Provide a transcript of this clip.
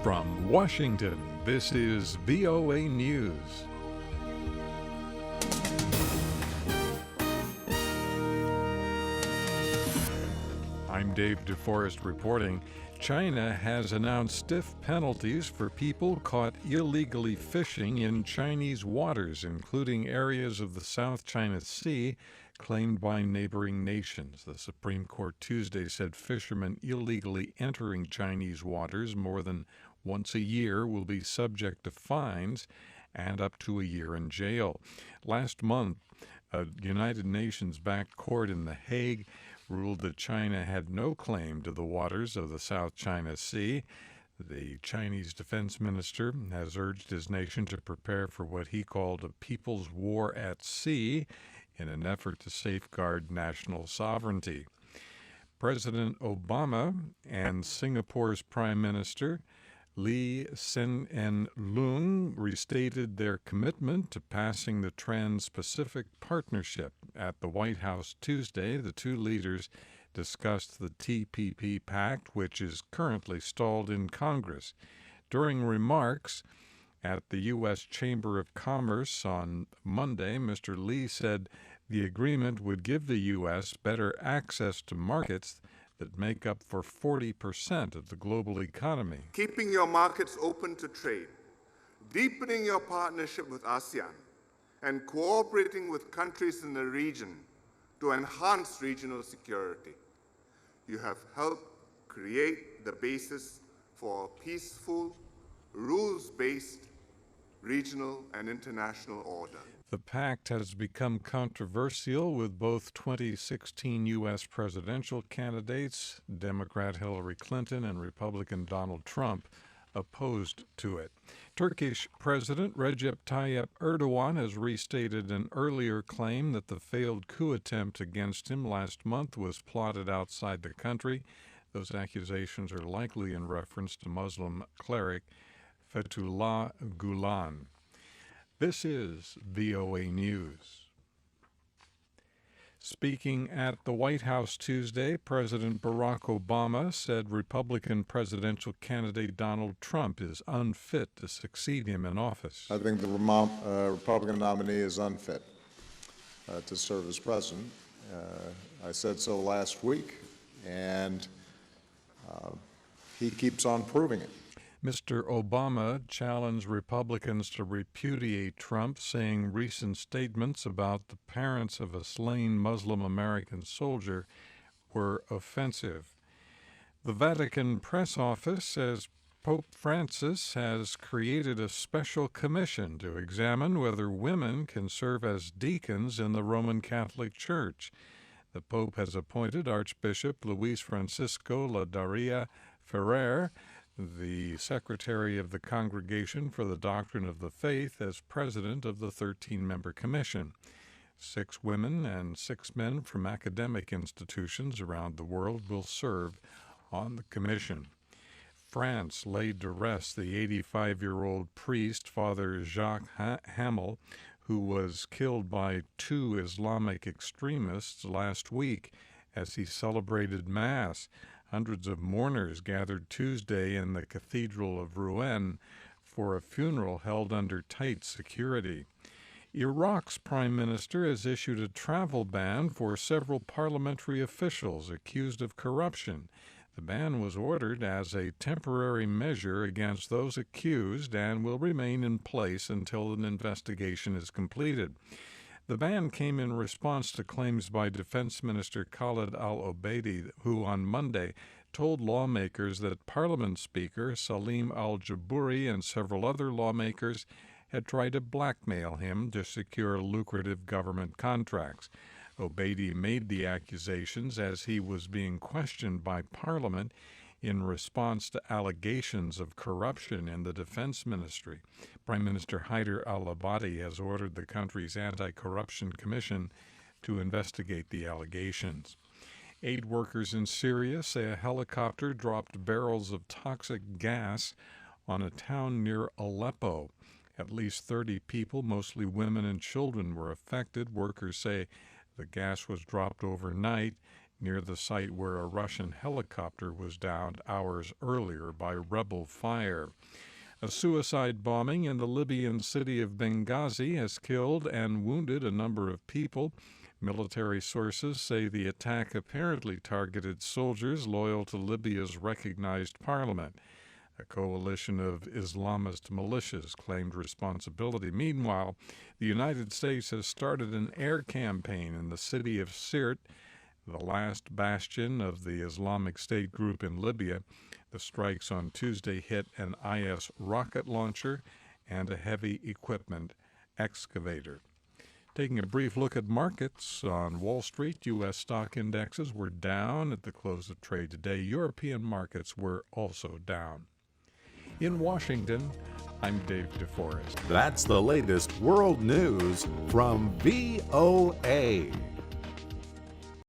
From Washington, this is VOA News. I'm Dave DeForest reporting. China has announced stiff penalties for people caught illegally fishing in Chinese waters, including areas of the South China Sea claimed by neighboring nations. The Supreme Court Tuesday said fishermen illegally entering Chinese waters more than once a year will be subject to fines and up to a year in jail. Last month, a United Nations-backed court in The Hague ruled that China had no claim to the waters of the South China Sea. The Chinese defense minister has urged his nation to prepare for what he called a people's war at sea in an effort to safeguard national sovereignty. President Obama and Singapore's Prime Minister Hsien and Loong restated their commitment to passing the Trans-Pacific Partnership. At the White House Tuesday, the two leaders discussed the TPP Pact, which is currently stalled in Congress. During remarks at the U.S. Chamber of Commerce on Monday, Mr. Lee said the agreement would give the U.S. better access to markets that make up for 40% of the global economy. Keeping your markets open to trade, deepening your partnership with ASEAN, and cooperating with countries in the region to enhance regional security. You have helped create the basis for a peaceful, rules-based regional and international order. The pact has become controversial with both 2016 U.S. presidential candidates, Democrat Hillary Clinton and Republican Donald Trump, opposed to it. Turkish President Recep Tayyip Erdogan has restated an earlier claim that the failed coup attempt against him last month was plotted outside the country. Those accusations are likely in reference to Muslim cleric Fethullah Gulen. This is VOA News. Speaking at the White House Tuesday, President Barack Obama said Republican presidential candidate Donald Trump is unfit to succeed him in office. I think the Republican nominee is unfit to serve as president. I said so last week, and he keeps on proving it. Mr. Obama challenged Republicans to repudiate Trump, saying recent statements about the parents of a slain Muslim American soldier were offensive. The Vatican press office says Pope Francis has created a special commission to examine whether women can serve as deacons in the Roman Catholic Church. The Pope has appointed Archbishop Luis Francisco Ladaria Ferrer, the Secretary of the Congregation for the Doctrine of the Faith, as president of the 13-member commission. 6 women and 6 men from academic institutions around the world will serve on the commission. France laid to rest the 85-year-old priest, Father Jacques Hamel, who was killed by 2 Islamic extremists last week as he celebrated Mass. Hundreds of mourners gathered Tuesday in the Cathedral of Rouen for a funeral held under tight security. Iraq's prime minister has issued a travel ban for several parliamentary officials accused of corruption. The ban was ordered as a temporary measure against those accused and will remain in place until an investigation is completed. The ban came in response to claims by Defense Minister Khalid al-Obeidi, who on Monday told lawmakers that Parliament Speaker Salim al-Jabouri and several other lawmakers had tried to blackmail him to secure lucrative government contracts. Obeidi made the accusations as he was being questioned by Parliament in response to allegations of corruption in the Defense Ministry. Prime Minister Haider al-Abadi has ordered the country's Anti-Corruption Commission to investigate the allegations. Aid workers in Syria say a helicopter dropped barrels of toxic gas on a town near Aleppo. At least 30 people, mostly women and children, were affected. Workers say the gas was dropped overnight near the site where a Russian helicopter was downed hours earlier by rebel fire. A suicide bombing in the Libyan city of Benghazi has killed and wounded a number of people. Military sources say the attack apparently targeted soldiers loyal to Libya's recognized parliament. A coalition of Islamist militias claimed responsibility. Meanwhile, the United States has started an air campaign in the city of Sirte, the last bastion of the Islamic State group in Libya. The strikes on Tuesday hit an IS rocket launcher and a heavy equipment excavator. Taking a brief look at markets on Wall Street, U.S. stock indexes were down at the close of trade today. European markets were also down. In Washington, I'm Dave DeForest. That's the latest world news from VOA.